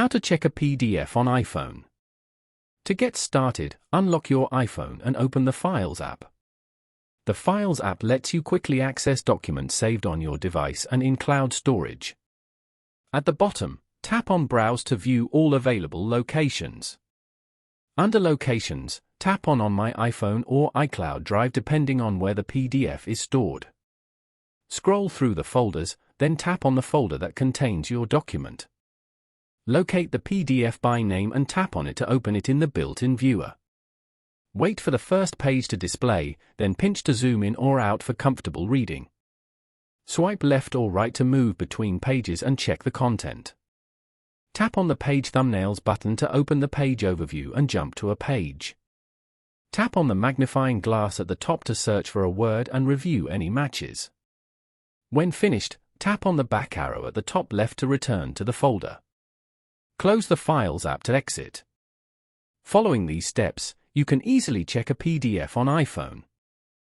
How to check a PDF on iPhone. To get started, unlock your iPhone and open the Files app. The Files app lets you quickly access documents saved on your device and in cloud storage. At the bottom, tap on Browse to view all available locations. Under Locations, tap on my iPhone or iCloud Drive depending on where the PDF is stored. Scroll through the folders, then tap on the folder that contains your document. Locate the PDF by name and tap on it to open it in the built-in viewer. Wait for the first page to display, then pinch to zoom in or out for comfortable reading. Swipe left or right to move between pages and check the content. Tap on the Page Thumbnails button to open the page overview and jump to a page. Tap on the magnifying glass at the top to search for a word and review any matches. When finished, tap on the back arrow at the top left to return to the folder. Close the Files app to exit. Following these steps, you can easily check a PDF on iPhone.